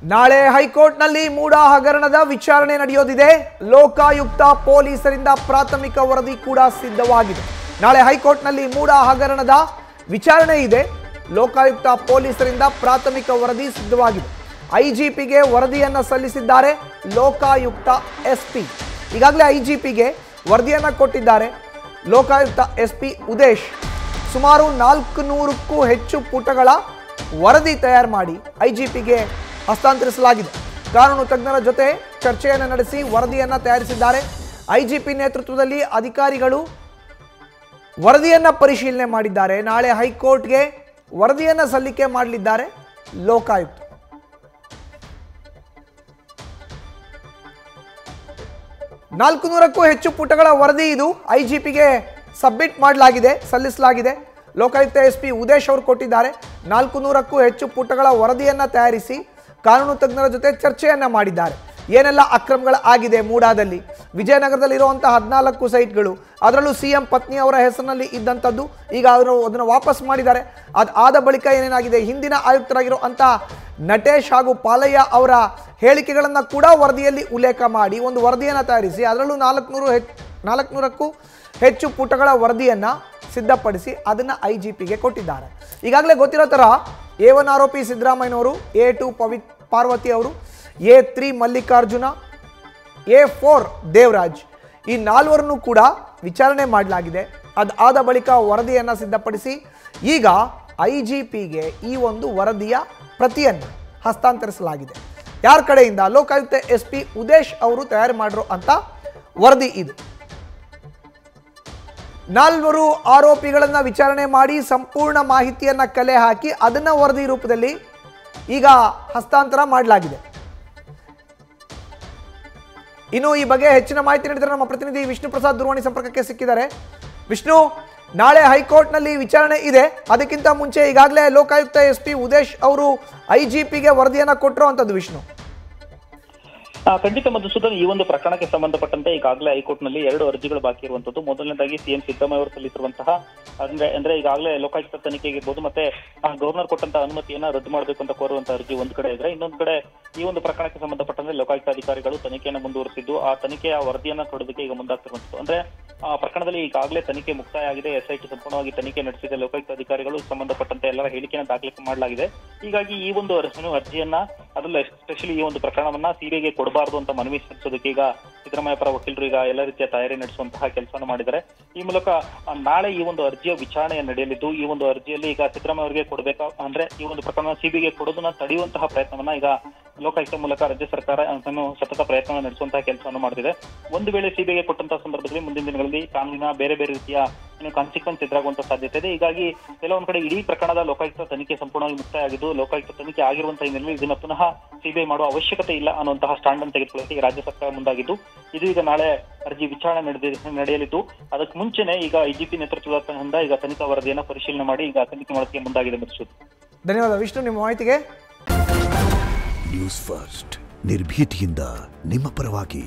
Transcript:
ನಾಳೆ ಹೈಕೋರ್ಟ್ನಲ್ಲಿ ಮೂಡಾ ಹಗರಣದ ವಿಚಾರಣೆ ನಡೆಯೋದಿದೆ. ಲೋಕಾಯುಕ್ತ ಪೊಲೀಸರಿಂದ ಪ್ರಾಥಮಿಕ ವರದಿ ಕೂಡ ಸಿದ್ಧವಾಗಿದೆ. ನಾಳೆ ಹೈಕೋರ್ಟ್ನಲ್ಲಿ ಮೂಡಾ ಹಗರಣದ ವಿಚಾರಣೆ ಇದೆ. ಲೋಕಾಯುಕ್ತ ಪೊಲೀಸರಿಂದ ಪ್ರಾಥಮಿಕ ವರದಿ ಸಿದ್ಧವಾಗಿದೆ. ಐಜಿಪಿಗೆ ವರದಿಯನ್ನು ಸಲ್ಲಿಸಿದ್ದಾರೆ ಲೋಕಾಯುಕ್ತ ಎಸ್ಪಿ. ಈಗಾಗಲೇ ಐಜಿಪಿಗೆ ವರದಿಯನ್ನು ಕೊಟ್ಟಿದ್ದಾರೆ ಲೋಕಾಯುಕ್ತ ಎಸ್ಪಿ ಉದೇಶ್. ಸುಮಾರು 400ಕ್ಕೂ ಹೆಚ್ಚು ಪುಟಗಳ ವರದಿ ತಯಾರು ಮಾಡಿ ಐಜಿಪಿಗೆ ಹಸ್ತಾಂತರಿಸಲಾಗಿದೆ. ಕಾನೂನು ತಜ್ಞರ ಜೊತೆ ಚರ್ಚೆಯನ್ನು ನಡೆಸಿ ವರದಿಯನ್ನು ತಯಾರಿಸಿದ್ದಾರೆ. ಐಜಿಪಿ ನೇತೃತ್ವದಲ್ಲಿ ಅಧಿಕಾರಿಗಳು ವರದಿಯನ್ನು ಪರಿಶೀಲನೆ ಮಾಡಿದ್ದಾರೆ. ನಾಳೆ ಹೈಕೋರ್ಟ್ಗೆ ವರದಿಯನ್ನು ಸಲ್ಲಿಕೆ ಮಾಡಲಿದ್ದಾರೆ ಲೋಕಾಯುಕ್ತ. ನಾಲ್ಕುನೂರಕ್ಕೂ ಹೆಚ್ಚು ಪುಟಗಳ ವರದಿ ಇದು ಐಜಿಪಿಗೆ ಸಬ್ಮಿಟ್ ಮಾಡಲಾಗಿದೆ, ಸಲ್ಲಿಸಲಾಗಿದೆ. ಲೋಕಾಯುಕ್ತ ಎಸ್ಪಿ ಉದೇಶ್ ಅವರು ಕೊಟ್ಟಿದ್ದಾರೆ. 400ಕ್ಕೂ ಹೆಚ್ಚು ಪುಟಗಳ ವರದಿಯನ್ನು ತಯಾರಿಸಿ ಕಾನೂನು ತಜ್ಞರ ಜೊತೆ ಚರ್ಚೆಯನ್ನು ಮಾಡಿದ್ದಾರೆ. ಏನೆಲ್ಲ ಅಕ್ರಮಗಳು ಆಗಿದೆ ಮೂಡಾದಲ್ಲಿ, ವಿಜಯನಗರದಲ್ಲಿ ಇರುವಂತಹ 14 ಸೈಟ್ಗಳು, ಅದರಲ್ಲೂ ಸಿಎಂ ಪತ್ನಿ ಅವರ ಹೆಸರಿನಲ್ಲಿ ಇದ್ದಂಥದ್ದು, ಈಗ ಅವರು ಅದನ್ನು ವಾಪಸ್ ಮಾಡಿದ್ದಾರೆ. ಅದು ಆದ ಬಳಿಕ ಏನೇನಾಗಿದೆ, ಹಿಂದಿನ ಆಯುಕ್ತರಾಗಿರುವಂಥ ನಟೇಶ್ ಹಾಗೂ ಪಾಲಯ್ಯ ಅವರ ಹೇಳಿಕೆಗಳನ್ನು ಕೂಡ ವರದಿಯಲ್ಲಿ ಉಲ್ಲೇಖ ಮಾಡಿ ಒಂದು ವರದಿಯನ್ನು ತಯಾರಿಸಿ ಅದರಲ್ಲೂ 400ಕ್ಕೂ ಹೆಚ್ಚು ಪುಟಗಳ ವರದಿಯನ್ನು ಸಿದ್ಧಪಡಿಸಿ ಅದನ್ನು ಐಜಿಪಿಗೆ ಕೊಟ್ಟಿದ್ದಾರೆ. ಈಗಾಗಲೇ ಗೊತ್ತಿರೋ ಥರ A1 ಆರೋಪಿ ಸಿದ್ದರಾಮಯ್ಯನವರು, A2 ಪಾರ್ವತಿ ಅವರು, A3 ಮಲ್ಲಿಕಾರ್ಜುನ, A4 ದೇವರಾಜ್, ಈ 4ವರನ್ನು ಕೂಡ ವಿಚಾರಣೆ ಮಾಡಲಾಗಿದೆ. ಅದಾದ ಬಳಿಕ ವರದಿಯನ್ನು ಸಿದ್ಧಪಡಿಸಿ ಈಗ ಐಜಿಪಿಗೆ ಈ ಒಂದು ವರದಿಯ ಪ್ರತಿಯನ್ನು ಹಸ್ತಾಂತರಿಸಲಾಗಿದೆ. ಯಾರ ಕಡೆಯಿಂದ? ಲೋಕಾಯುಕ್ತ ಎಸ್ಪಿ ಉದೇಶ್ ಅವರು ತಯಾರು ಮಾಡಿರೋ ಅಂತ ವರದಿ ಇದು. 4 ಆರೋಪಿಗಳನ್ನು ವಿಚಾರಣೆ ಮಾಡಿ ಸಂಪೂರ್ಣ ಮಾಹಿತಿಯನ್ನು ಕಲೆ ಹಾಕಿ ಅದನ್ನು ವರದಿ ರೂಪದಲ್ಲಿ ಈಗ ಹಸ್ತಾಂತರ ಮಾಡಲಾಗಿದೆ. ಇನ್ನು ಈ ಬಗ್ಗೆ ಹೆಚ್ಚಿನ ಮಾಹಿತಿ ನೀಡಿದರೆ ನಮ್ಮ ಪ್ರತಿನಿಧಿ ವಿಷ್ಣು ಪ್ರಸಾದ್ ದೂರವಾಣಿ ಸಂಪರ್ಕಕ್ಕೆ ಸಿಕ್ಕಿದ್ದಾರೆ. ವಿಷ್ಣು, ನಾಳೆ ಹೈಕೋರ್ಟ್ನಲ್ಲಿ ವಿಚಾರಣೆ ಇದೆ. ಅದಕ್ಕಿಂತ ಮುಂಚೆ ಈಗಾಗಲೇ ಲೋಕಾಯುಕ್ತ ಎಸ್ಪಿ ಉದೇಶ್ ಅವರು ಐಜಿಪಿಗೆ ವರದಿಯನ್ನು ಕೊಟ್ಟಿರುವಂಥದ್ದು. ವಿಷ್ಣು, ಖಂಡಿತ ಮಧುಸೂದನ್, ಈ ಒಂದು ಪ್ರಕರಣಕ್ಕೆ ಸಂಬಂಧಪಟ್ಟಂತೆ ಈಗಾಗಲೇ ಹೈಕೋರ್ಟ್ನಲ್ಲಿ 2 ಅರ್ಜಿಗಳು ಬಾಕಿ ಇರುವಂತದ್ದು. ಮೊದಲನೇದಾಗಿ ಸಿಎಂ ಸಿದ್ದರಾಮಯ್ಯ ಅವರು ಸಲ್ಲಿಸಿರುವಂತಹ ಅಂದ್ರೆ ಈಗಾಗಲೇ ಲೋಕಾಯುಕ್ತ ತನಿಖೆಗೆ ಇರ್ಬೋದು, ಮತ್ತೆ ಗವರ್ನರ್ ಕೊಟ್ಟಂತಹ ಅನುಮತಿಯನ್ನ ರದ್ದು ಮಾಡಬೇಕು ಅಂತ ಕೋರುವಂತಹ ಅರ್ಜಿ ಒಂದ್ ಕಡೆ ಇದ್ರೆ, ಇನ್ನೊಂದು ಕಡೆ ಈ ಒಂದು ಪ್ರಕರಣಕ್ಕೆ ಸಂಬಂಧಪಟ್ಟಂತೆ ಲೋಕಾಯುಕ್ತ ಅಧಿಕಾರಿಗಳು ತನಿಖೆಯನ್ನು ಮುಂದುವರಿಸಿದ್ದು ಆ ತನಿಖೆಯ ವರದಿಯನ್ನ ಕೊಡೋದಕ್ಕೆ ಈಗ ಮುಂದಾಗ್ತಿರುವಂತದ್ದು. ಅಂದ್ರೆ ಆ ಪ್ರಕರಣದಲ್ಲಿ ಈಗಾಗಲೇ ತನಿಖೆ ಮುಕ್ತಾಯ ಆಗಿದೆ. ಎಸ್ಐಟಿ ಸಂಪೂರ್ಣವಾಗಿ ತನಿಖೆ ನಡೆಸಿದೆ. ಲೋಕಾಯುಕ್ತ ಅಧಿಕಾರಿಗಳು ಸಂಬಂಧಪಟ್ಟಂತೆ ಎಲ್ಲರ ಹೇಳಿಕೆಯನ್ನು ದಾಖಲೆ ಮಾಡಲಾಗಿದೆ. ಹೀಗಾಗಿ ಈ ಒಂದು ಅರ್ಜಿಯನ್ನ, ಅದರಲ್ಲೂ ಎಸ್ಪೆಷಲಿ ಈ ಒಂದು ಪ್ರಕರಣವನ್ನ ಸಿಬಿಐಗೆ ಕೊಡಬಾರದು ಅಂತ ಮನವಿ ಸಲ್ಲಿಸೋದಕ್ಕೆ ಈಗ ಸಿದ್ದರಾಮಯ್ಯ ಪರ ವಕೀಲರು ಈಗ ಎಲ್ಲ ರೀತಿಯ ತಯಾರಿ ನಡೆಸುವಂತಹ ಕೆಲಸವನ್ನು ಮಾಡಿದ್ದಾರೆ. ಈ ಮೂಲಕ ನಾಳೆ ಈ ಒಂದು ಅರ್ಜಿಯ ವಿಚಾರಣೆ ನಡೆಯಲಿದ್ದು, ಈ ಒಂದು ಅರ್ಜಿಯಲ್ಲಿ ಈಗ ಸಿದ್ದರಾಮಯ್ಯ ಅವರಿಗೆ ಕೊಡಬೇಕಾ ಅಂದ್ರೆ ಈ ಒಂದು ಪ್ರಕರಣ ಸಿಬಿಐಗೆ ಕೊಡೋದನ್ನ ತಡೆಯುವಂತಹ ಪ್ರಯತ್ನವನ್ನ ಈಗ ಲೋಕಾಯುಕ್ತ ಮೂಲಕ ರಾಜ್ಯ ಸರ್ಕಾರ ಸತತ ಪ್ರಯತ್ನ ನಡೆಸುವಂತಹ ಕೆಲಸವನ್ನು ಮಾಡುತ್ತಿದೆ. ಒಂದು ವೇಳೆ ಸಿಬಿಐಗೆ ಕೊಟ್ಟಂತಹ ಸಂದರ್ಭದಲ್ಲಿ ಮುಂದಿನ ದಿನಗಳಲ್ಲಿ ಕಾನೂನಿನ ಬೇರೆ ಬೇರೆ ರೀತಿಯ ಕಾನ್ಸಿಕ್ವೆನ್ಸ್ ಎದುರಾಗುವಂತಹ ಸಾಧ್ಯತೆ ಇದೆ. ಹೀಗಾಗಿ ಕೆಲವೊಂದು ಕಡೆ ಇಡೀ ಪ್ರಕರಣದ ಲೋಕಾಯುಕ್ತ ತನಿಖೆ ಸಂಪೂರ್ಣವಾಗಿ ಮುಕ್ತಾಯ ಆಗಿದ್ದು, ಲೋಕಾಯುಕ್ತ ತನಿಖೆ ಆಗಿರುವಂತಹ ಹಿನ್ನೆಲೆಯಲ್ಲಿ ಇದನ್ನ ಪುನಃ ಸಿಬಿಐ ಮಾಡುವ ಅವಶ್ಯಕತೆ ಇಲ್ಲ ಅನ್ನುವಂತಹ ಸ್ಟ್ಯಾಂಡ್ ಅನ್ನು ತೆಗೆದುಕೊಳ್ಳಕ್ಕೆ ರಾಜ್ಯ ಸರ್ಕಾರ ಮುಂದಾಗಿದ್ದು, ಇದು ಈಗ ನಾಳೆ ಅರ್ಜಿ ವಿಚಾರಣೆ ನಡೆಯಲಿದ್ದು, ಅದಕ್ಕೆ ಮುಂಚೆನೆ ಈಗ ಐಜಿಪಿ ನೇತೃತ್ವದ ಈಗ ತನಿಖಾ ವರದಿಯನ್ನ ಪರಿಶೀಲನೆ ಮಾಡಿ ಈಗ ತನಿಖೆ ಮಾಡೋದಕ್ಕೆ ಮುಂದಾಗಿದೆ. ಧನ್ಯವಾದ ವಿಷ್ಣು ನಿಮ್ಮ ಮಾಹಿತಿಗೆ. ನ್ಯೂಸ್ ಫಸ್ಟ್, ನಿರ್ಭೀತಿಯಿಂದ ನಿಮ್ಮ ಪರವಾಗಿ.